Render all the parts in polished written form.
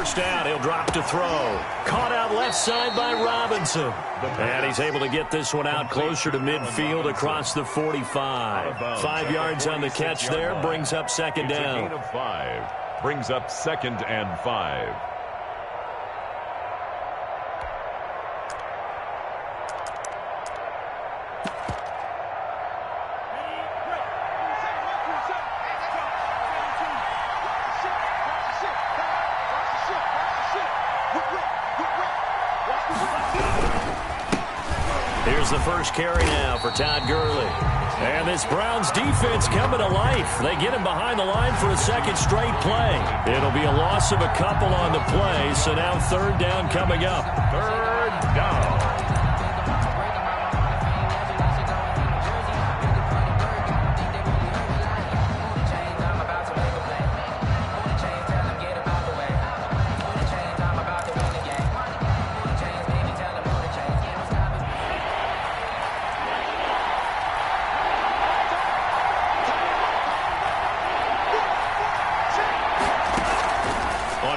first down. He'll drop to throw. Caught out left side by Robinson. And he's able to get this one out closer to midfield across the 45. 5 yards on the catch there. Brings up second down. Gain of 5. Brings up 2nd and 5. Here's the first carry now for Todd Gurley. And this Browns defense coming to life. They get him behind the line for a second straight play. It'll be a loss of a couple on the play, so now third down coming up. Third down.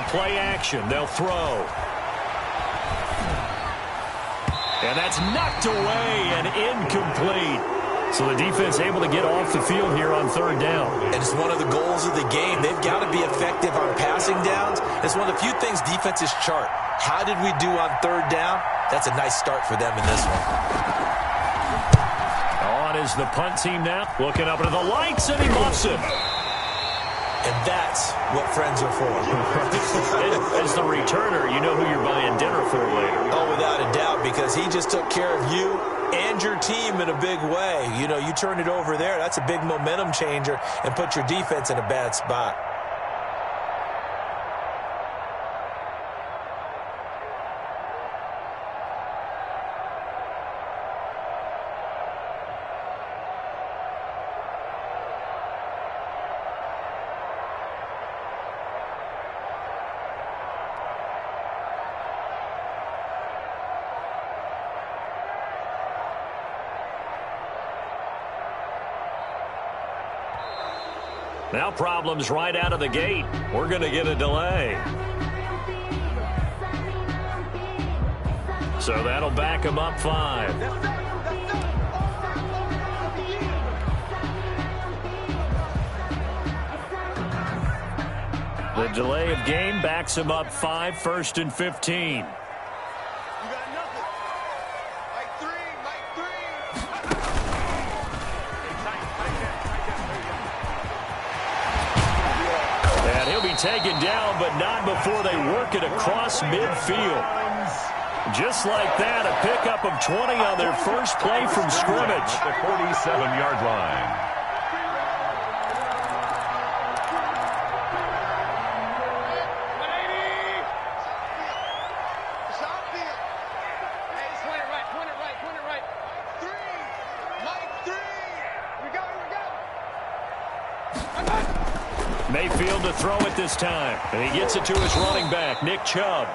Play action. They'll throw. And that's knocked away and incomplete. So the defense able to get off the field here on third down. And it's one of the goals of the game. They've got to be effective on passing downs. It's one of the few things defenses chart. How did we do on third down? That's a nice start for them in this one. On is the punt team now. Looking up into the lights, and he muffs it. And that's what friends are for. As the returner, you know who you're buying dinner for later. Oh, without a doubt, because he just took care of you and your team in a big way. You know, you turn it over there. That's a big momentum changer and put your defense in a bad spot. Now problems right out of the gate. We're going to get a delay. So that'll back him up 5. The delay of game backs him up 5, 1st and 15. Taken down, but not before they work it across midfield. Just like that, a pickup of 20 on their first play from scrimmage. At the 47-yard line. Mayfield to throw it this time. And he gets it to his running back, Nick Chubb.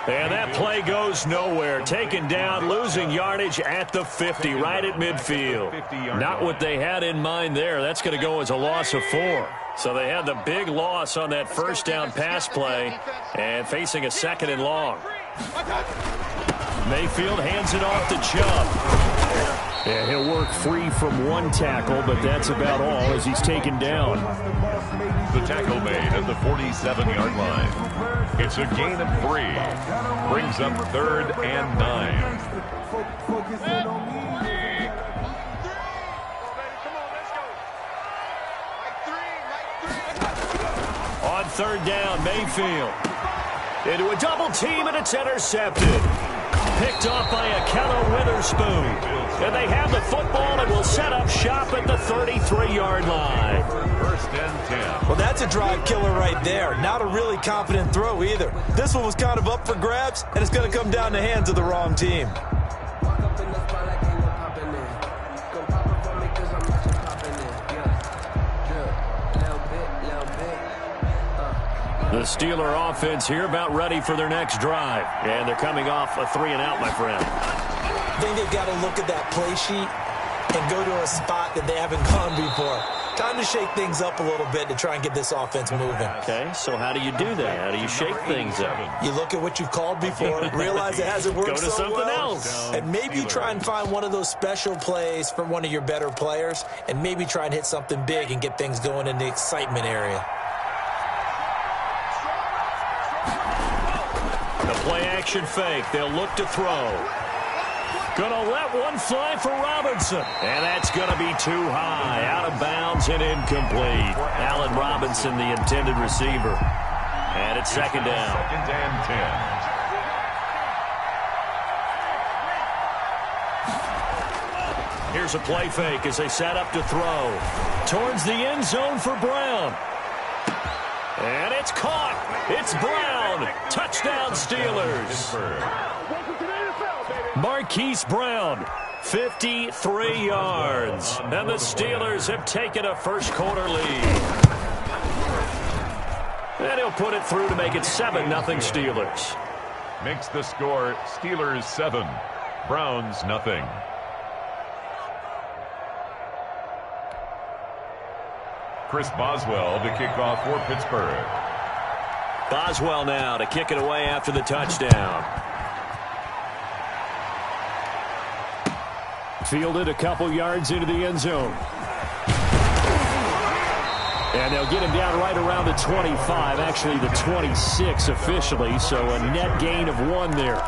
And that play goes nowhere. Taken down, losing yardage at the 50, right at midfield. Not what they had in mind there. That's going to go as a loss of 4. So they had the big loss on that first down pass play and facing a 2nd and long. Mayfield hands it off to Chubb. Yeah, he'll work free from one tackle, but that's about all as he's taken down. The tackle made at the 47-yard line. It's a gain of 3. Brings up 3rd and 9. On third down, Mayfield. Into a double team, and it's intercepted. Picked off by Akello Witherspoon. And they have the football and will set up shop at the 33-yard line. 1st and 10. Well, that's a drive killer right there. Not a really confident throw either. This one was kind of up for grabs, and it's going to come down the hands of the wrong team. The Steeler offense here about ready for their next drive. And they're coming off a 3-and-out, my friend. I think they've got to look at that play sheet and go to a spot that they haven't gone before. Time to shake things up a little bit to try and get this offense moving. Okay, so how do you do that? How do you shake things up? You look at what you've called before, realize it hasn't worked Go to so something well, else. and maybe try and find one of those special plays for one of your better players, and maybe try and hit something big and get things going in the excitement area. The play-action fake. They'll look to throw. Gonna let one fly for Robinson. And that's gonna be too high. Out of bounds and incomplete. Allen Robinson, the intended receiver. And it's second down. Second and 10. Here's a play fake as they set up to throw. Towards the end zone for Brown. And it's caught. It's Brown. Touchdown Steelers. Marquise Brown, 53 yards. And the Steelers have taken a first-quarter lead. And he'll put it through to make it 7-0 Steelers. Makes the score Steelers 7, Browns nothing. Chris Boswell to kick off for Pittsburgh. Boswell now to kick it away after the touchdown. Fielded a couple yards into the end zone. And they'll get him down right around the 25, actually the 26 officially, so a net gain of 1 there.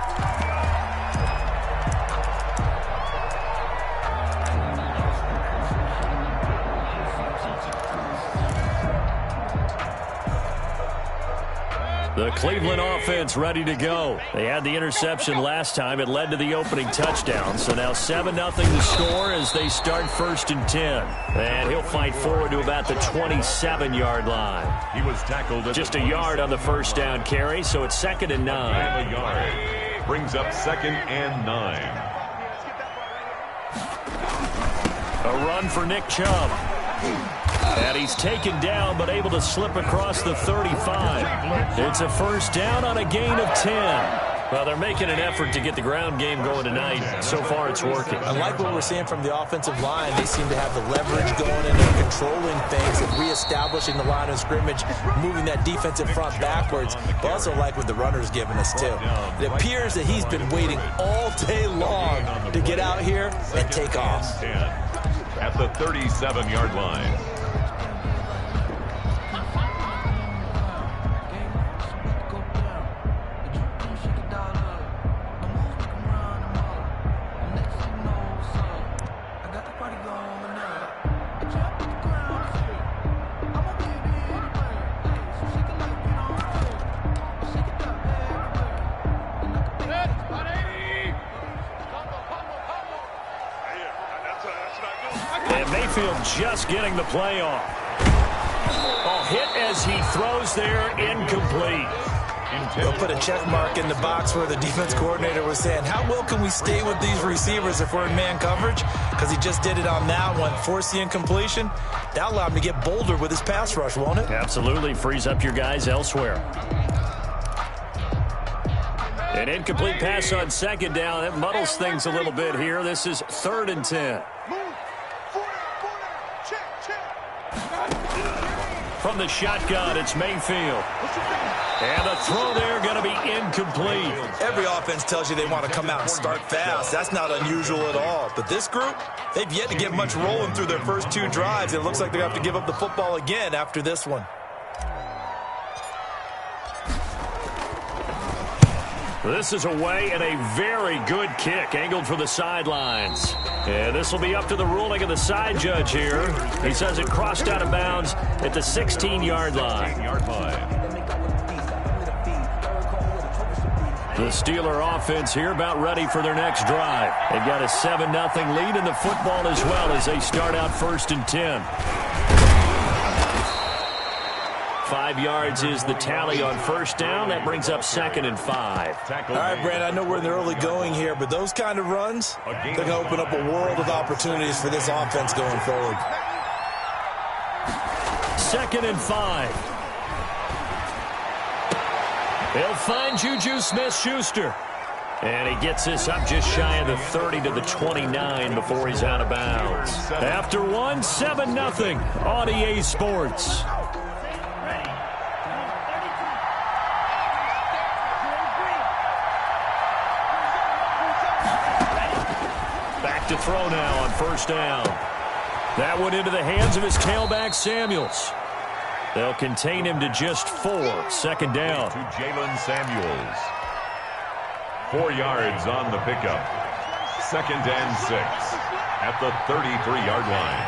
The Cleveland offense ready to go. They had the interception last time. It led to the opening touchdown. So now 7-0 the score as they start 1st and 10. And he'll fight forward to about the 27-yard line. He was tackled at just a yard on the first down carry, so it's 2nd and 9. A yard. Brings up 2nd and 9. A run for Nick Chubb. And he's taken down, but able to slip across the 35. It's a first down on a gain of 10. Well, they're making an effort to get the ground game going tonight. So far, it's working. I like what we're seeing from the offensive line. They seem to have the leverage going, and they're controlling things and reestablishing the line of scrimmage, moving that defensive front backwards. But also like what the runner's giving us, too. It appears that he's been waiting all day long to get out here and take off. At the 37-yard line. Just getting the play off. Oh, hit as he throws there, incomplete. They'll put a check mark in the box where the defense coordinator was saying, how well can we stay with these receivers if we're in man coverage? Because he just did it on that one, force the incompletion. That'll allow him to get bolder with his pass rush, won't it? Absolutely. Frees up your guys elsewhere. An incomplete pass on 2nd down. That muddles things a little bit here. This is 3rd and 10. From the shotgun, it's Mayfield. And the throw there going to be incomplete. Every offense tells you they want to come out and start fast. That's not unusual at all. But this group, they've yet to get much rolling through their first 2 drives. It looks like they have to give up the football again after this one. This is away and a very good kick, angled for the sidelines. And this will be up to the ruling of the side judge here. He says it crossed out of bounds at the 16-yard line. The Steeler offense here about ready for their next drive. They've got a 7-0 lead in the football as well as they start out 1st and 10. 5 yards is the tally on 1st down. That brings up 2nd and 5. All right, Brandon, I know we're in the early going here, but those kind of runs, they're going to open up a world of opportunities for this offense going forward. 2nd and 5. They'll find Juju Smith-Schuster. And he gets this up just shy of the 30 to the 29 before he's out of bounds. After one, 7-0 on EA Sports. Back to throw now on first down. That went into the hands of his tailback, Samuels. They'll contain him to just 4. Second down. To Jalen Samuels. 4 yards on the pickup. 2nd and 6 at the 33-yard line.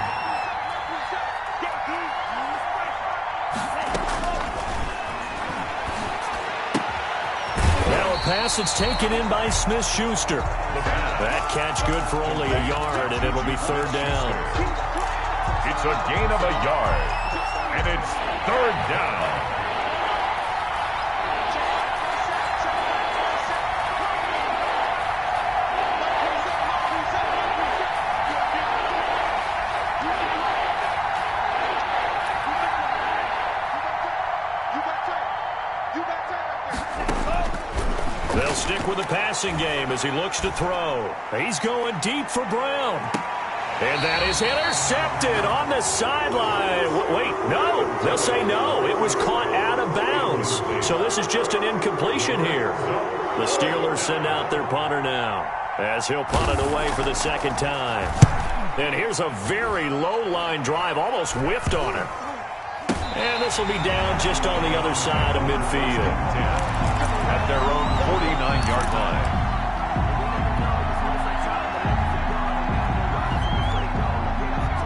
Now a pass that's taken in by Smith-Schuster. That catch good for only a yard, and it'll be 3rd down. It's a gain of a yard, and it's 3rd down. They'll stick with the passing game as he looks to throw. He's going deep for Brown. And that is intercepted on the sideline. Wait, no. They'll say no. It was caught out of bounds. So this is just an incompletion here. The Steelers send out their punter now as he'll punt it away for the 2nd time. And here's a very low-line drive, almost whiffed on him. And this will be down just on the other side of midfield. At their own 49-yard line.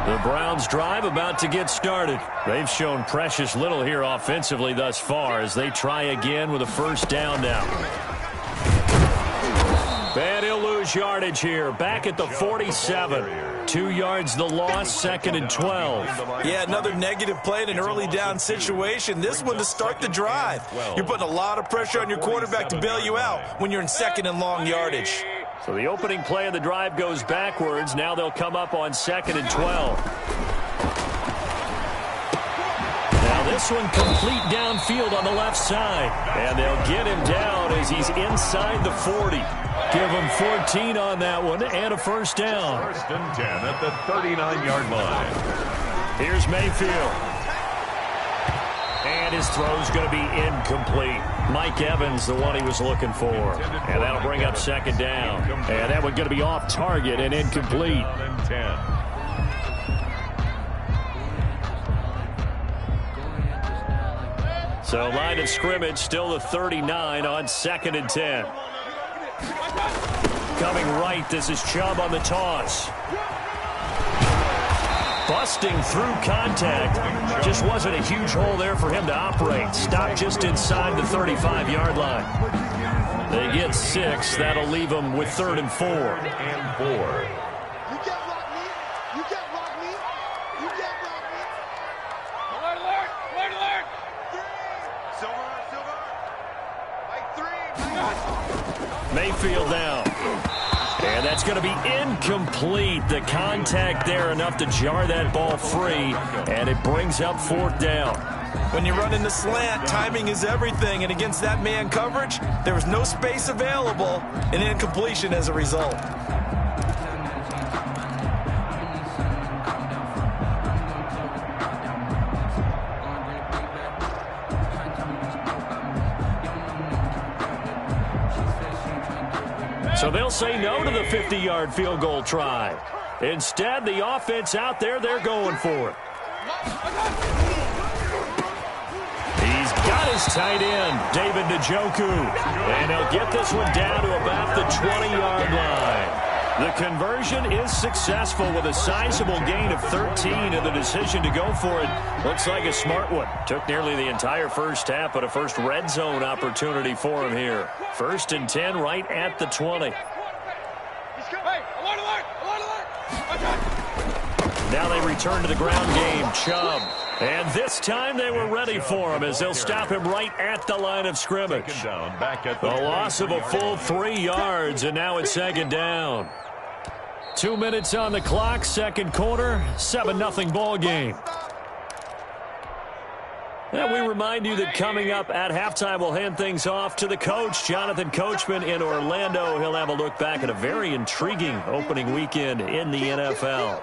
The Browns' drive about to get started. They've shown precious little here offensively thus far as they try again with a first down now. And he'll lose yardage here. Back at the 47. 2 yards the loss, 2nd and 12. Yeah, another negative play in an early down situation. This one to start the drive. You're putting a lot of pressure on your quarterback to bail you out when you're in 2nd and long yardage. So the opening play of the drive goes backwards. Now they'll come up on 2nd and 12. Now this one complete downfield on the left side. And they'll get him down as he's inside the 40. Give him 14 on that one and a first down. 1st and 10 at the 39-yard line. Here's Mayfield. And his throw's going to be incomplete. Mike Evans, the one he was looking for. And that'll bring up 2nd down. And that one's going to be off target and incomplete. So line of scrimmage still the 39 on 2nd and 10. Coming right, this is Chubb on the toss. Busting through contact. Just wasn't a huge hole there for him to operate. Stopped just inside the 35-yard line. They get 6. That'll leave them with 3rd and 4. And 4. Mayfield now. And that's going to be incomplete. The contact there enough to jar that ball free. And it brings up 4th down. When you run in the slant, timing is everything. And against that man coverage, there was no space available. An incompletion as a result. So they'll say no to the 50-yard field goal try. Instead, the offense out there, they're going for it. He's got his tight end, David Njoku. And he'll get this one down to about the 20-yard line. The conversion is successful with a sizable gain of 13, and the decision to go for it looks like a smart one. Took nearly the entire first half, but a first red zone opportunity for him here. 1st and 10 right at the 20. Now they return to the ground game. Chubb. And this time they were ready for him as they'll stop him right at the line of scrimmage. A loss of a full 3 yards, and now it's 2nd down. 2 minutes on the clock, 2nd quarter, 7-0 ball game. And we remind you that coming up at halftime, we'll hand things off to the coach, Jonathan Coachman in Orlando. He'll have a look back at a very intriguing opening weekend in the NFL.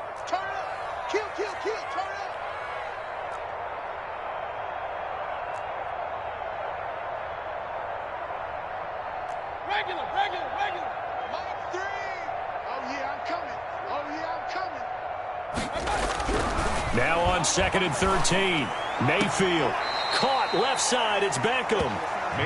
Now on 2nd and 13. Mayfield caught left side. It's Beckham.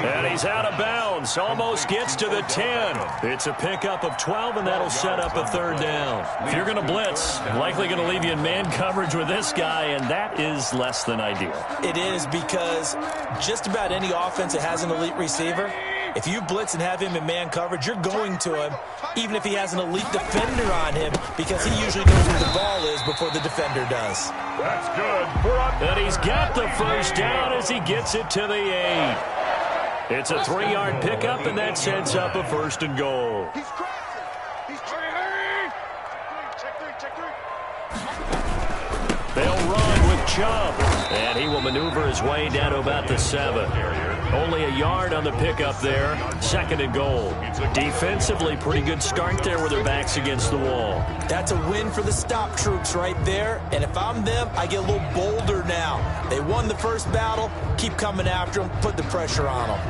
And he's out of bounds. Almost gets to the 10. It's a pickup of 12, and that'll set up a 3rd down. If you're going to blitz, likely going to leave you in man coverage with this guy, and that is less than ideal. It is, because just about any offense that has an elite receiver, if you blitz and have him in man coverage, you're going to him, even if he has an elite defender on him, because he usually knows where the ball is before the defender does. That's good. And he's got the 1st down as he gets it to the 8. It's a 3-yard pickup, and that sets up a 1st and goal. They'll run with Chubb, and he will maneuver his way down to about the 7. Only a yard on the pickup there. 2nd and goal. Defensively, pretty good start there with their backs against the wall. That's a win for the stop troops right there. And if I'm them, I get a little bolder now. They won the first battle. Keep coming after them. Put the pressure on them.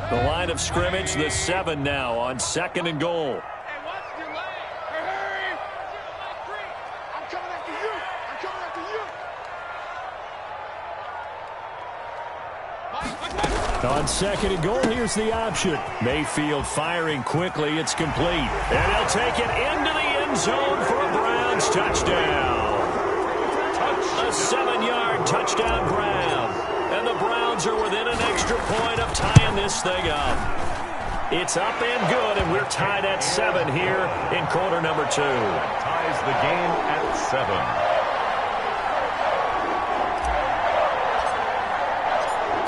The line of scrimmage, the 7 now on 2nd and goal. On 2nd and goal, here's the option. Mayfield firing quickly. It's complete. And he'll take it into the end zone for a Browns touchdown. A 7-yard touchdown grab. And the Browns are within an extra point of tying this thing up. It's up and good, and we're tied at 7 here in quarter number 2. Ties the game at 7.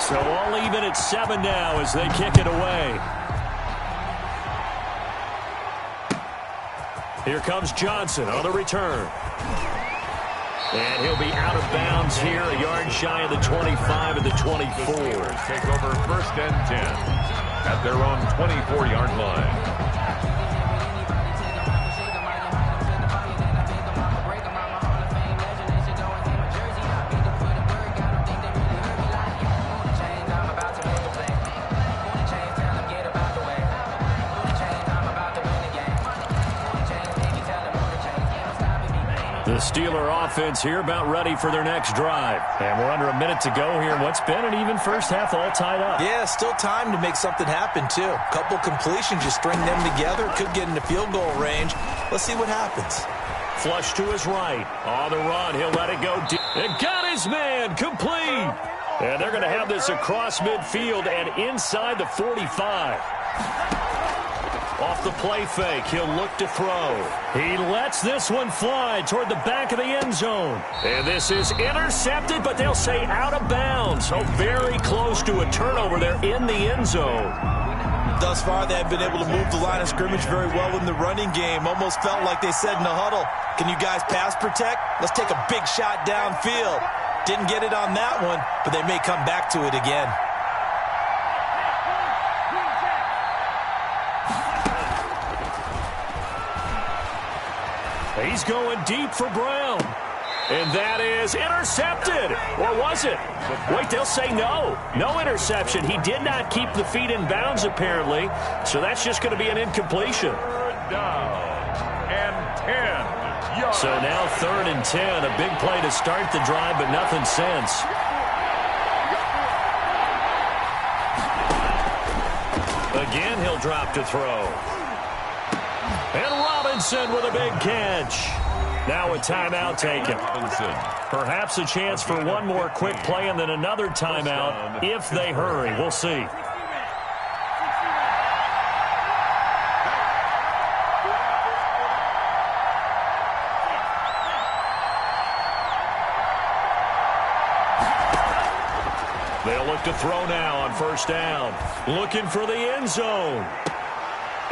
So all even at 7 now as they kick it away. Here comes Johnson on the return. And he'll be out of bounds here, a yard shy of the 25 and the 24. Take over 1st and 10 at their own 24-yard line. The Steeler offense here about ready for their next drive. And we're under a minute to go here in what's been an even first half, all tied up. Yeah, still time to make something happen, too. A couple completions, you string them together. Could get into field goal range. Let's see what happens. Flush to his right. On the run, he'll let it go deep. And got his man, complete. And they're going to have this across midfield and inside the 45. Off the play fake, he'll look to throw. He lets this one fly toward the back of the end zone. And this is intercepted, but they'll say out of bounds. So very close to a turnover there in the end zone. Thus far, they have been able to move the line of scrimmage very well in the running game. Almost felt like they said in the huddle, can you guys pass protect? Let's take a big shot downfield. Didn't get it on that one, but they may come back to it again. He's going deep for Brown. And that is intercepted. Or was it? Wait, they'll say no. No interception. He did not keep the feet in bounds, apparently. So that's just going to be an incompletion. 3rd down and 10 yards. So now 3rd and 10. A big play to start the drive, but nothing since. Again, he'll drop to throw. And Robinson with a big catch. Now a timeout taken. Perhaps a chance for one more quick play and then another timeout if they hurry. We'll see. They'll look to throw now on 1st down. Looking for the end zone.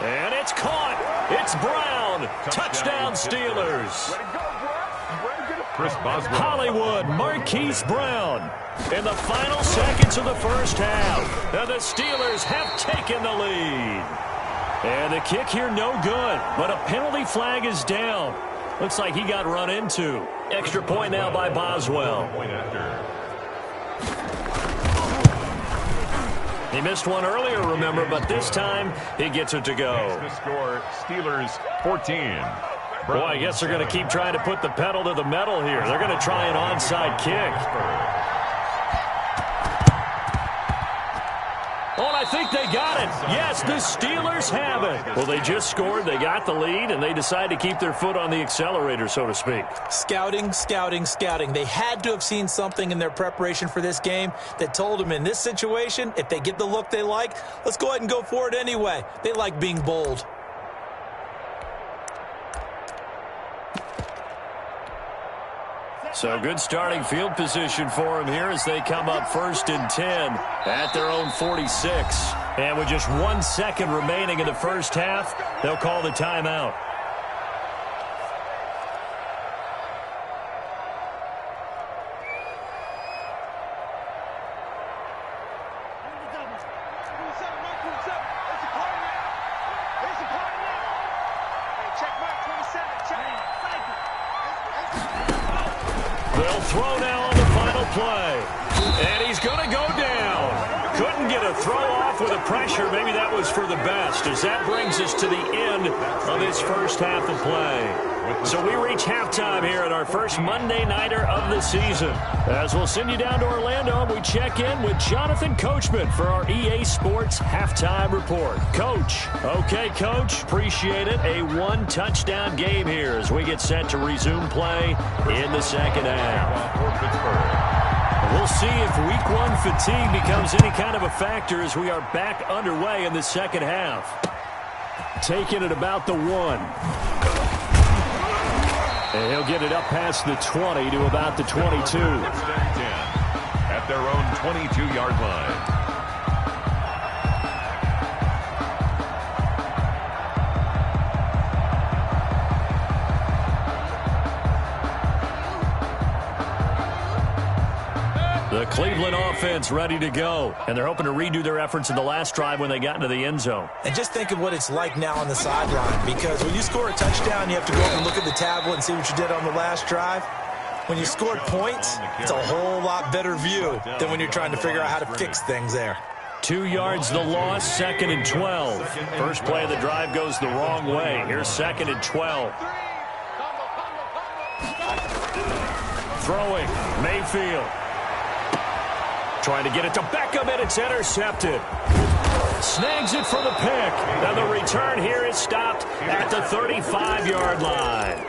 And it's caught. It's Brown. Touchdown Steelers. Chris Boswell. Hollywood, Marquise Brown. In the final seconds of the first half, and the Steelers have taken the lead. And the kick here no good, but a penalty flag is down. Looks like he got run into. Extra point now by Boswell. He missed one earlier, remember, but this time he gets it to go. The score, Steelers 14. Boy, I guess they're going to keep trying to put the pedal to the metal here. They're going to try an onside kick. Oh, and I think they got it. Yes, the Steelers have it. Well, they just scored, they got the lead, and they decide to keep their foot on the accelerator, so to speak. Scouting, scouting, scouting. They had to have seen something in their preparation for this game that told them in this situation, if they get the look they like, let's go ahead and go for it anyway. They like being bold. So good starting field position for them here as they come up 1st and 10 at their own 46. And with just 1 second remaining in the first half, they'll call the timeout. They'll throw now on the final play. And he's going to go down. Couldn't get a throw off with the pressure. Maybe that was for the best, as that brings us to the end of this first half of play. So we reach halftime here at our first Monday Nighter of the season. As we'll send you down to Orlando, we check in with Jonathan Coachman for our EA Sports Halftime Report. Coach. Okay, Coach. Appreciate it. A one-touchdown game here as we get set to resume play in the second half. We'll see if week one fatigue becomes any kind of a factor as we are back underway in the second half. Taking it about the 1. And he'll get it up past the 20 to about the 22. At their own 22-yard line. The Cleveland offense ready to go, and they're hoping to redo their efforts in the last drive when they got into the end zone. And just think of what it's like now on the sideline, because when you score a touchdown, you have to go up and look at the tablet and see what you did on the last drive. When you scored points, it's a whole lot better view than when you're trying to figure out how to fix things there. 2 yards the loss, 2nd and 12. First play of the drive goes the wrong way. Here's 2nd and 12. Throwing, Mayfield. Trying to get it to Beckham, and it's intercepted. Snags it for the pick. And the return here is stopped at the 35-yard line.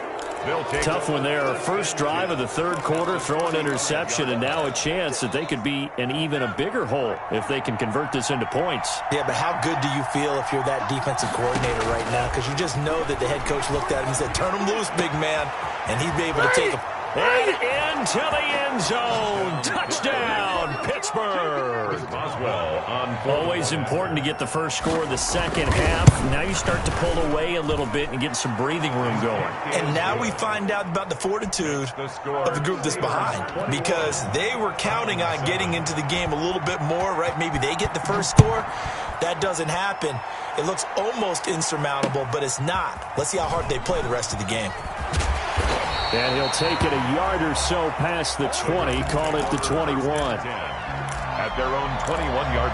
Tough one there. First drive of the third quarter, throw an interception, and now a chance that they could be in even a bigger hole if they can convert this into points. Yeah, but how good do you feel if you're that defensive coordinator right now? Because you just know that the head coach looked at him and said, turn him loose, big man, and he'd be able to take him. And into the end zone. Touchdown, Pittsburgh. Always important to get the first score of the second half. Now you start to pull away a little bit and get some breathing room going. And now we find out about the fortitude of the group that's behind, because they were counting on getting into the game a little bit more, right? Maybe they get the first score. That doesn't happen. It looks almost insurmountable, but it's not. Let's see how hard they play the rest of the game. And he'll take it a yard or so past the 20, call it the 21. At their own 21-yard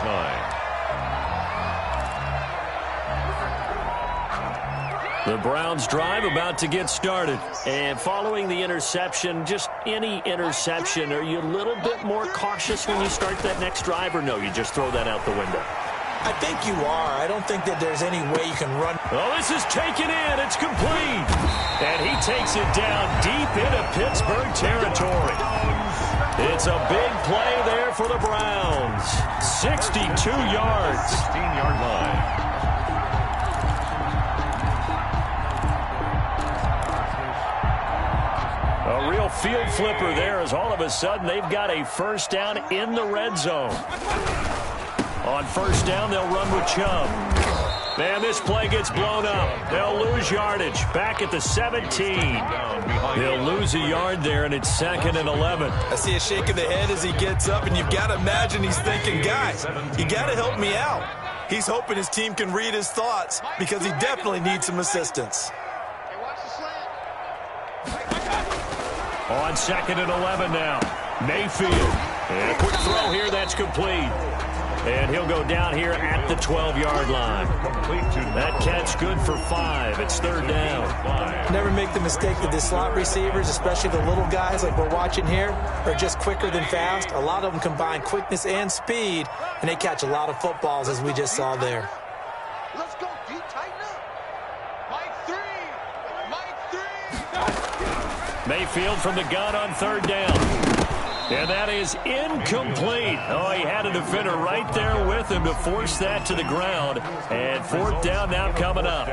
line. The Browns drive about to get started. And following the interception, just any interception, are you a little bit more cautious when you start that next drive, or no, you just throw that out the window? I think you are. I don't think that there's any way you can run. Oh, this is taken in. It's complete. And he takes it down deep into Pittsburgh territory. It's a big play there for the Browns. 62 yards. 16-yard line. A real field flipper there, as all of a sudden they've got a first down in the red zone. On first down, they'll run with Chubb. And this play gets blown up. They'll lose yardage. Back at the 17. They'll lose a yard there, and it's 2nd and 11. I see a shake of the head as he gets up, and you've got to imagine he's thinking, guys, you got to help me out. He's hoping his team can read his thoughts because he definitely needs some assistance. On 2nd and 11 now. Mayfield. And a quick throw here. That's complete. And he'll go down here at the 12-yard line. That catch good for 5. It's 3rd down. Never make the mistake that the slot receivers, especially the little guys like we're watching here, are just quicker than fast. A lot of them combine quickness and speed, and they catch a lot of footballs, as we just saw there. Let's go, D. Tighten up. Mike 3. Mayfield from the gun on 3rd down. And that is incomplete. Oh, he had a defender right there with him to force that to the ground. And 4th down now coming up.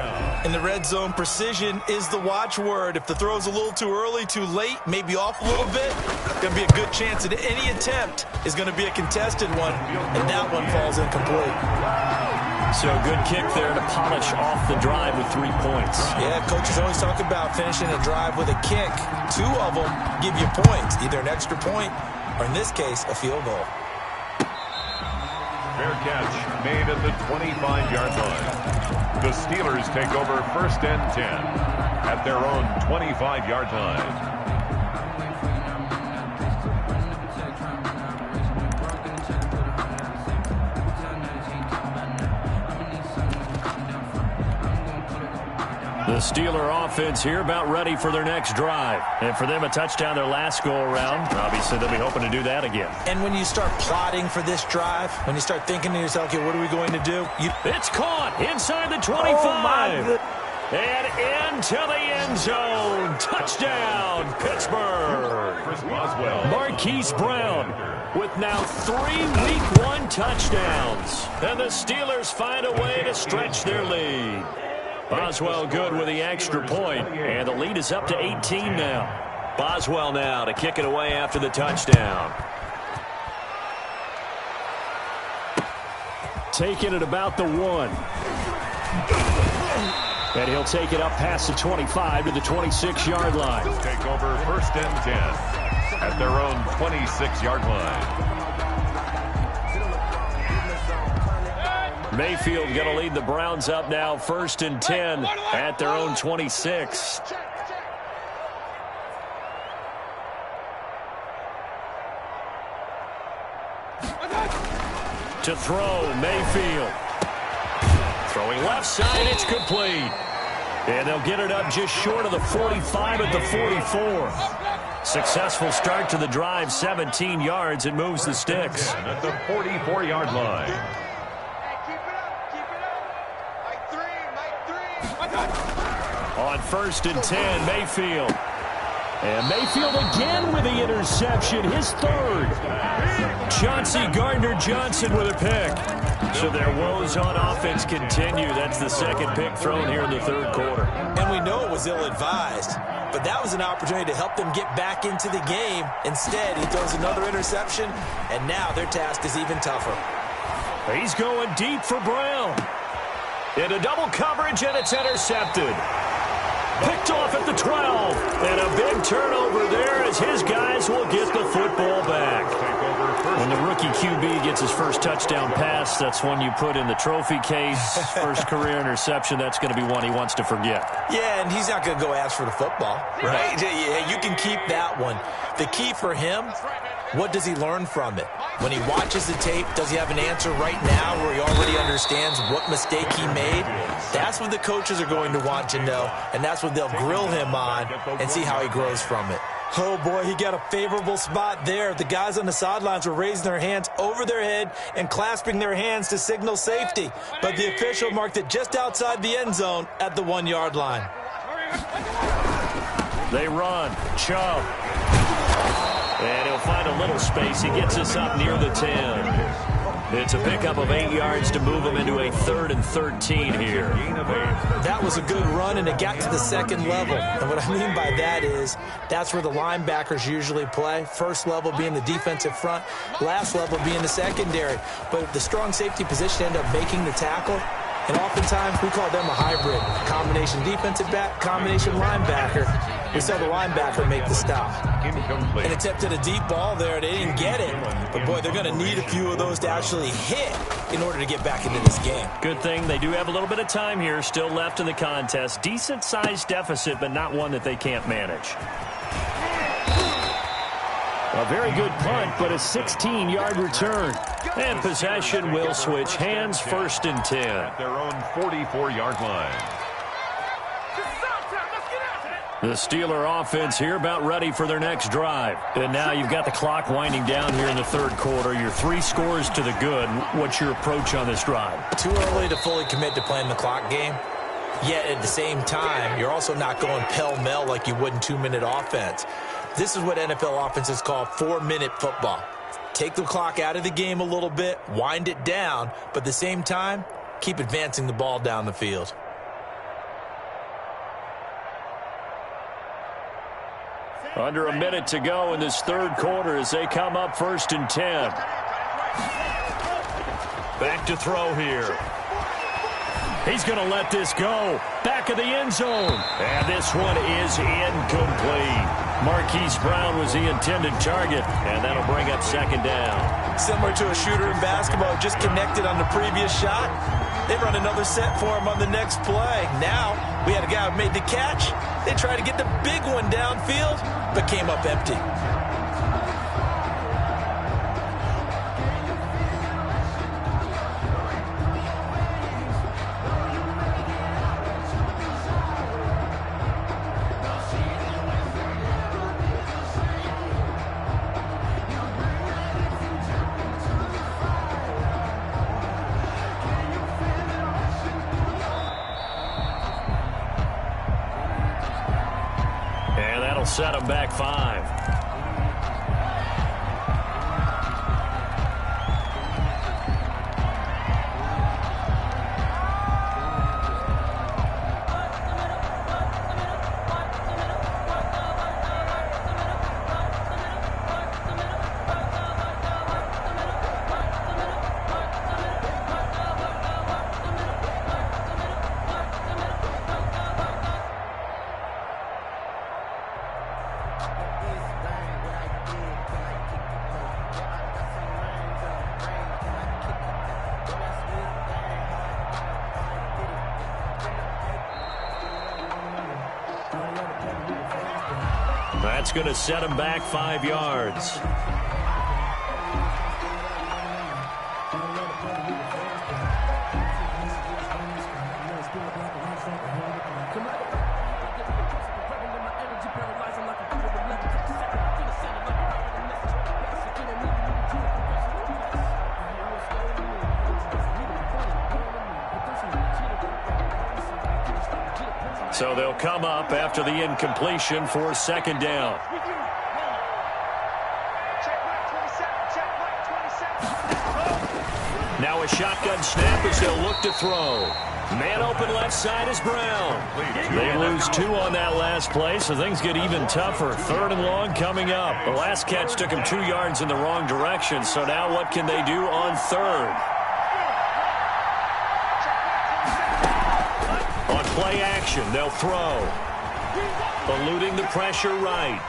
In the red zone, precision is the watchword. If the throw's a little too early, too late, maybe off a little bit, going to be a good chance that any attempt is going to be a contested one, and that one falls incomplete. So good kick there to polish off the drive with 3 points. Yeah, coaches always talk about finishing a drive with a kick. 2 of them give you points, either an extra point or, in this case, a field goal. Fair catch made at the 25-yard line. The Steelers take over 1st and 10 at their own 25-yard line. The Steeler offense here about ready for their next drive. And for them, a touchdown their last go-around. Obviously, they'll be hoping to do that again. And when you start plotting for this drive, when you start thinking to yourself, okay, what are we going to do? It's caught inside the 25. And into the end zone. Touchdown, Pittsburgh. Chris Boswell. Marquise Brown with now 3 Week 1 touchdowns. And the Steelers find a way to stretch their lead. Boswell good with the extra point, and the lead is up to 18 now. Boswell now to kick it away after the touchdown. Taking it about the 1. And he'll take it up past the 25 to the 26-yard line. Take over 1st and 10 at their own 26-yard line. Mayfield going to lead the Browns up now 1st and 10 at their own 26. To throw, Mayfield. Throwing left side, it's complete. And they'll get it up just short of the 45 at the 44. Successful start to the drive, 17 yards. It moves the sticks. And at the 44-yard line. On 1st and 10, Mayfield. And Mayfield again with the interception, his 3rd. Chauncey Gardner-Johnson with a pick. So their woes on offense continue. That's the 2nd pick thrown here in the 3rd quarter. And we know it was ill-advised, but that was an opportunity to help them get back into the game. Instead, he throws another interception, and now their task is even tougher. He's going deep for Brown. Into double coverage, and it's intercepted. Picked off at the 12. And a big turnover there as his guys will get the football back. When the rookie QB gets his first touchdown pass, that's one you put in the trophy case. First career interception, that's going to be one he wants to forget. Yeah, and he's not going to go ask for the football, right? Yeah, you can keep that one. The key for him, what does he learn from it? When he watches the tape, does he have an answer right now where he already understands what mistake he made? That's what the coaches are going to want to know, and that's what they'll grill him on and see how he grows from it. Oh, boy, he got a favorable spot there. The guys on the sidelines were raising their hands over their head and clasping their hands to signal safety. But the official marked it just outside the end zone at the 1-yard line. They run. Chubb. And he'll find a little space. He gets us up near the 10. It's a pickup of 8 yards to move him into a 3rd and 13 here. That was a good run, and it got to the 2nd level. And what I mean by that is that's where the linebackers usually play. First level being the defensive front, last level being the secondary. But if the strong safety position ended up making the tackle, And oftentimes, we call them a hybrid. Combination defensive back, combination linebacker. We saw the linebacker make the stop. Incomplete. And attempted a deep ball there. They didn't get it. But, boy, they're going to need a few of those to actually hit in order to get back into this game. Good thing they do have a little bit of time here still left in the contest. Decent-sized deficit, but not one that they can't manage. A very good punt, but a 16-yard return. And possession will switch hands, 1st and 10. At their own 44-yard line. The Steeler offense here about ready for their next drive. And now you've got the clock winding down here in the 3rd quarter. Your 3 scores to the good. What's your approach on this drive? Too early to fully commit to playing the clock game. Yet at the same time, you're also not going pell-mell like you would in 2-minute offense. This is what NFL offenses call 4-minute football. Take the clock out of the game a little bit, wind it down, but at the same time, keep advancing the ball down the field. Under a minute to go in this 3rd quarter as they come up 1st and 10. Back to throw here. He's going to let this go. Back of the end zone. And this one is incomplete. Marquise Brown was the intended target, and that'll bring up 2nd down. Similar to a shooter in basketball, just connected on the previous shot. They run another set for him on the next play. Now, we had a guy who made the catch. They tried to get the big one downfield, but came up empty. Set him back 5. That's going to set him back 5 yards. So they'll come up after the incompletion for 2nd down. Now a shotgun snap as they'll look to throw. Man open left side is Brown. They lose 2 on that last play, so things get even tougher. 3rd and long coming up. The last catch took him 2 yards in the wrong direction, so now what can they do on 3rd? Play action, they'll throw. Eluding the pressure right.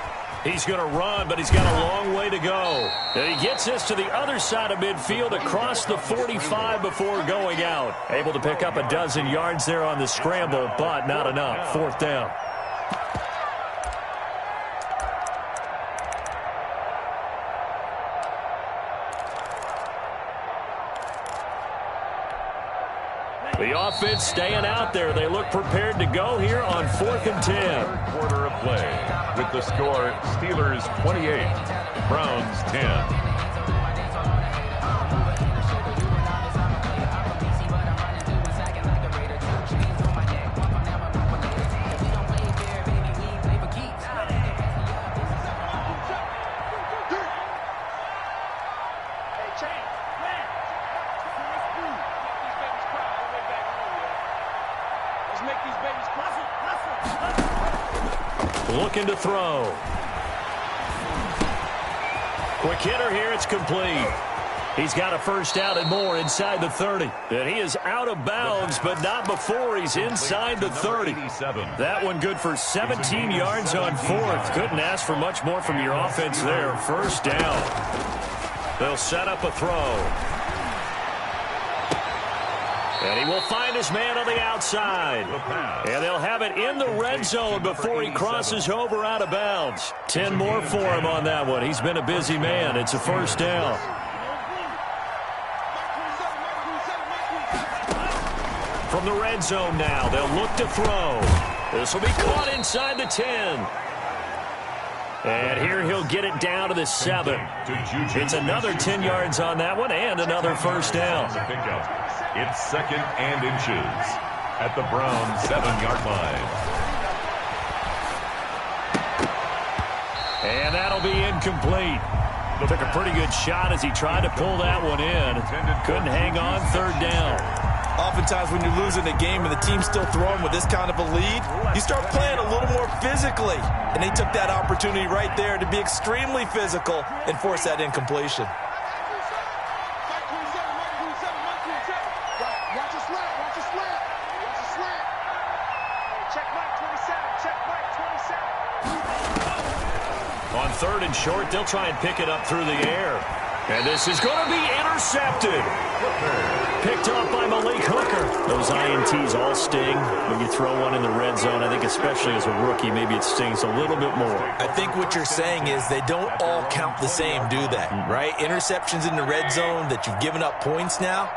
He's going to run, but he's got a long way to go. And he gets this to the other side of midfield across the 45 before going out. Able to pick up a dozen yards there on the scramble, but not enough. 4th down. The offense staying out there. They look prepared to go here on 4th and 10. 3rd quarter of play with the score Steelers 28, Browns 10. Looking to throw. Quick hitter here, it's complete. He's got a first down and more inside the 30. And he is out of bounds, but not before he's inside the 30. That one good for 17 yards on fourth. Couldn't ask for much more from your offense there. First down. They'll set up a throw. And he will find his man on the outside. And they'll have it in the red zone before he crosses over out of bounds. 10 more for him on that one. He's been a busy man. It's a first down. From the red zone now, they'll look to throw. This will be caught inside the 10. And here he'll get it down to the 7. It's another 10 yards on that one and another first down. It's 2nd and inches at the Browns 7-yard line. And that'll be incomplete. Took a pretty good shot as he tried to pull that one in. Couldn't hang on. Third down. Oftentimes when you're losing a game and the team's still throwing with this kind of a lead, you start playing a little more physically. And they took that opportunity right there to be extremely physical and force that incompletion. On 3rd and short, they'll try and pick it up through the air. And this is going to be intercepted. Picked off by Malik Hooker. Those INTs all sting when you throw one in the red zone. I think especially as a rookie, maybe it stings a little bit more. I think what you're saying is they don't all count the same, do they? Right? Interceptions in the red zone that you've given up points now,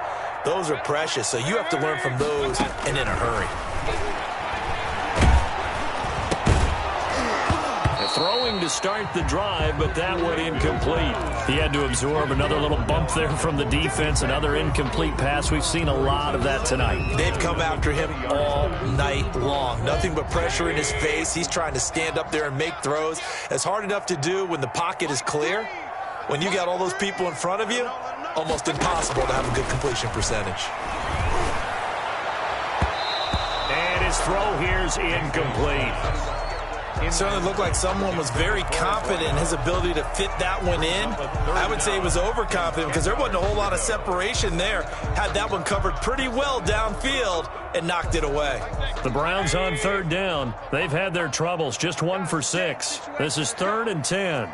those are precious. So you have to learn from those and in a hurry. Throwing to start the drive, but that one incomplete. He had to absorb another little bump there from the defense, another incomplete pass. We've seen a lot of that tonight. They've come after him all night long. Nothing but pressure in his face. He's trying to stand up there and make throws. It's hard enough to do when the pocket is clear. When you got all those people in front of you, almost impossible to have a good completion percentage. And his throw here's incomplete. It certainly looked like someone was very confident in his ability to fit that one in. I would say he was overconfident because there wasn't a whole lot of separation there. Had that one covered pretty well downfield and knocked it away. The Browns on 3rd down. They've had their troubles. Just 1 for 6. This is 3rd and 10.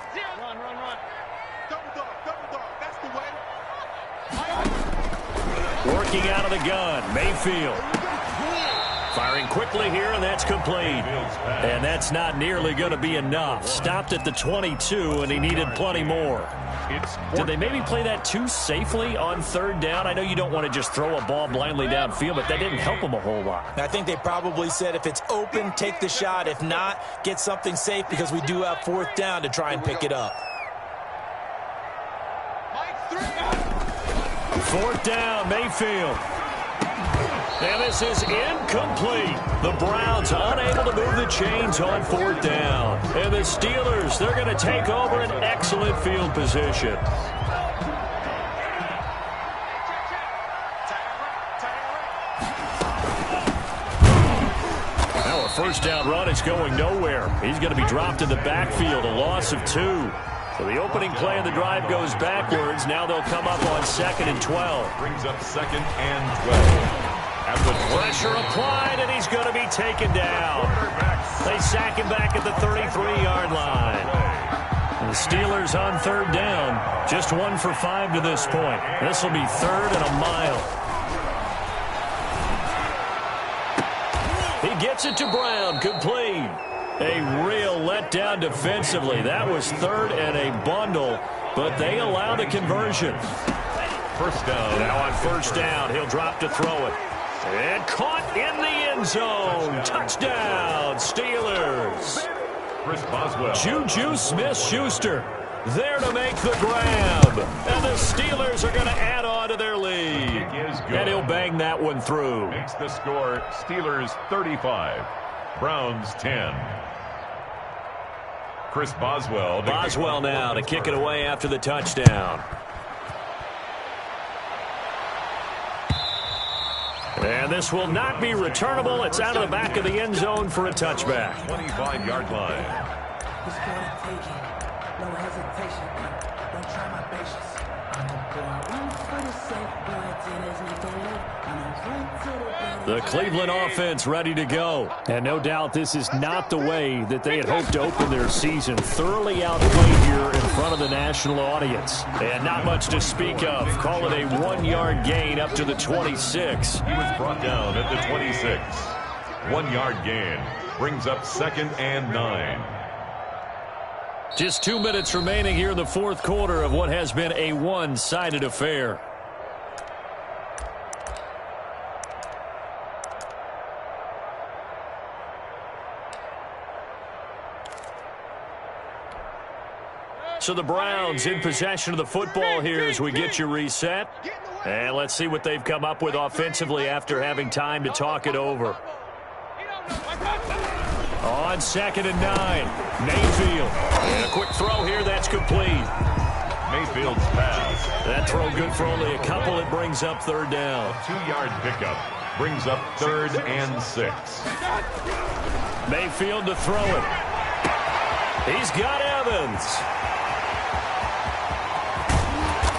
Working out of the gun, Mayfield. Firing quickly here, and that's complete. And that's not nearly going to be enough. Stopped at the 22, and he needed plenty more. Did they maybe play that too safely on 3rd down? I know you don't want to just throw a ball blindly downfield, but that didn't help him a whole lot. I think they probably said if it's open, take the shot. If not, get something safe because we do have 4th down to try and pick it up. 4th down, Mayfield. And this is incomplete. The Browns unable to move the chains on 4th down. And the Steelers, they're going to take over an excellent field position. Now a first down run is going nowhere. He's going to be dropped in the backfield, a loss of 2. So the opening play of the drive goes backwards. Now they'll come up on 2nd and 12. Brings up 2nd and 12. Pressure applied, and he's going to be taken down. They sack him back at the 33-yard line. The Steelers on 3rd down. Just 1 for 5 to this point. This will be 3rd and a mile. He gets it to Brown, complete. A real letdown defensively. That was 3rd and a bundle, but they allow the conversion. First down. Now on 1st down, he'll drop to throw it. And caught in the end zone. Touchdown, Steelers. Chris Boswell. Juju Smith-Schuster there to make the grab. And the Steelers are going to add on to their lead. And he'll bang that one through. Makes the score Steelers 35, Browns 10. Chris Boswell. Boswell now to kick it away after the touchdown. And this will not be returnable. It's out of the back of the end zone for a touchback. 25-yard line. It's gonna take it. No hesitation. Don't try my patience. I'm gonna pour out. The Cleveland offense ready to go. And no doubt this is not the way that they had hoped to open their season. Thoroughly outplayed here in front of the national audience. And not much to speak of. Call it a 1-yard gain up to the 26. He was brought down at the 26. 1-yard gain brings up 2nd and 9. Just 2 minutes remaining here in the fourth quarter of what has been a one-sided affair. So the Browns in possession of the football here as we get you reset. And let's see what they've come up with offensively after having time to talk it over. On 2nd and 9, Mayfield. And a quick throw here, that's complete. Mayfield's pass. That throw good for only a couple. It brings up 3rd down. 2-yard pickup brings up 3rd and 6. Mayfield to throw it. He's got Evans.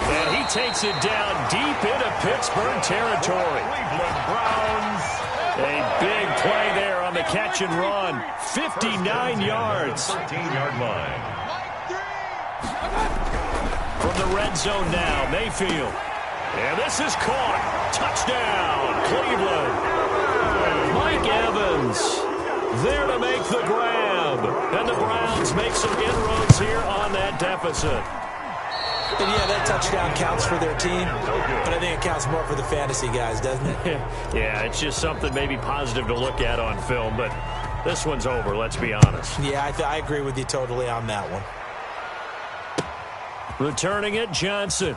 And he takes it down deep into Pittsburgh territory. Cleveland Browns. A big play there on the catch and run. 59 yards. 13-yard line. From the red zone now, Mayfield. And this is caught. Touchdown, Cleveland. Mike Evans there to make the grab. And the Browns make some inroads here on that deficit. And yeah, that touchdown counts for their team, but I think it counts more for the fantasy guys, doesn't it? Yeah, it's just something maybe positive to look at on film, but this one's over, let's be honest. Yeah, I agree with you totally on that one. Returning it, Johnson.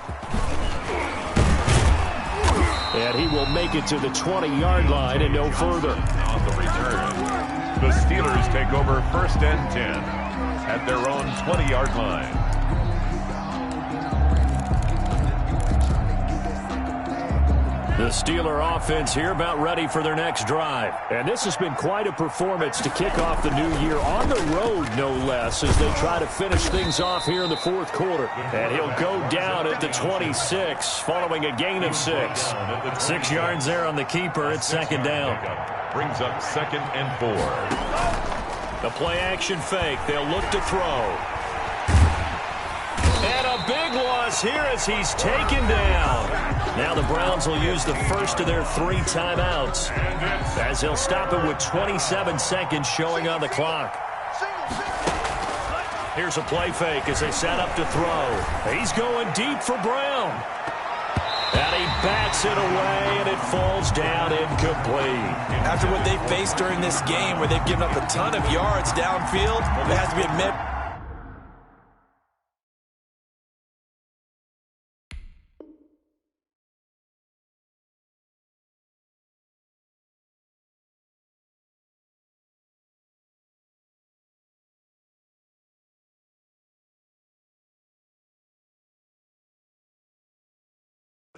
And he will make it to the 20-yard line and no further. On the return, the Steelers take over 1st and 10 at their own 20-yard line. The Steeler offense here about ready for their next drive. And this has been quite a performance to kick off the new year on the road, no less, as they try to finish things off here in the fourth quarter. And he'll go down at the 26 following a gain of 6. 6 yards there on the keeper. It's 2nd down. Brings up 2nd and 4. The play action fake. They'll look to throw. And a big loss here as he's taken down. Now the Browns will use the first of their 3 timeouts as they'll stop it with 27 seconds showing on the clock. Here's a play fake as they set up to throw. He's going deep for Brown. And he bats it away, and it falls down incomplete. After what they faced during this game where they've given up a ton of yards downfield, it has to be admitted.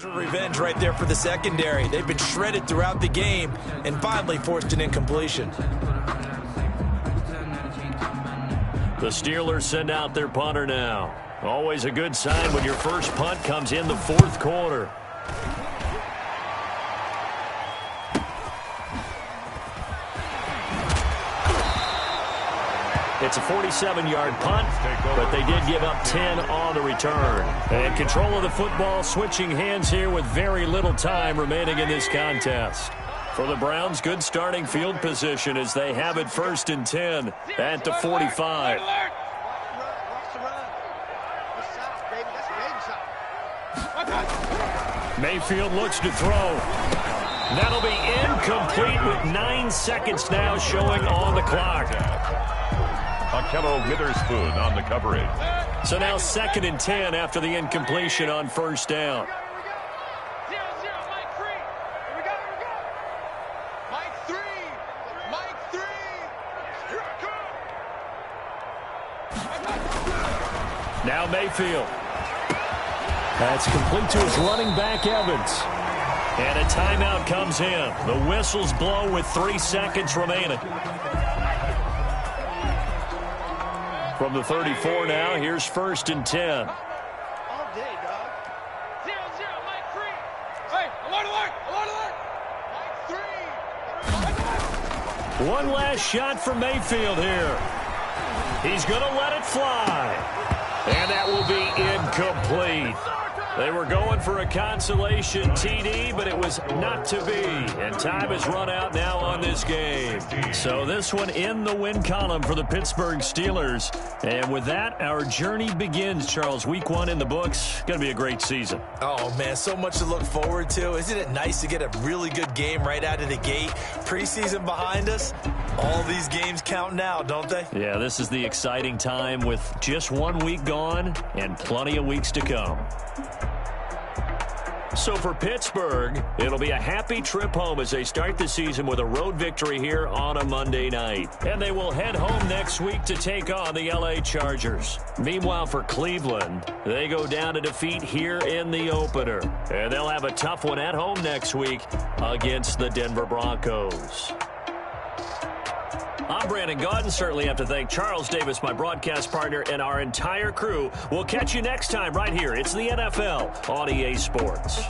Revenge right there for the secondary. They've been shredded throughout the game and finally forced an incompletion. The Steelers send out their punter now. Always a good sign when your first punt comes in the fourth quarter. It's a 47-yard punt, but they did give up 10 on the return. And control of the football switching hands here with very little time remaining in this contest. For the Browns, good starting field position as they have it 1st and 10 at the 45. Mayfield looks to throw. That'll be incomplete with 9 seconds now showing on the clock. Akello Witherspoon on the coverage. So now 2nd and 10 after the incompletion on 1st down. Now Mayfield. That's complete to his running back, Evans. And a timeout comes in. The whistles blow with 3 seconds remaining. From the 34 now, here's 1st and 10. All day, dog. 0-0, Mike 3. One last shot for Mayfield here. He's going to let it fly. And that will be incomplete. They were going for a consolation TD, but it was not to be. And time has run out now on this game. So this one in the win column for the Pittsburgh Steelers. And with that, our journey begins, Charles. Week 1 in the books. Going to be a great season. Oh, man, so much to look forward to. Isn't it nice to get a really good game right out of the gate? Preseason behind us. All these games count now, don't they? Yeah, this is the exciting time with just 1 week gone and plenty of weeks to come. So for Pittsburgh, it'll be a happy trip home as they start the season with a road victory here on a Monday night. And they will head home next week to take on the LA Chargers. Meanwhile, for Cleveland, they go down to defeat here in the opener. And they'll have a tough one at home next week against the Denver Broncos. I'm Brandon Gaudin. Certainly have to thank Charles Davis, my broadcast partner, and our entire crew. We'll catch you next time right here. It's the NFL on EA Sports.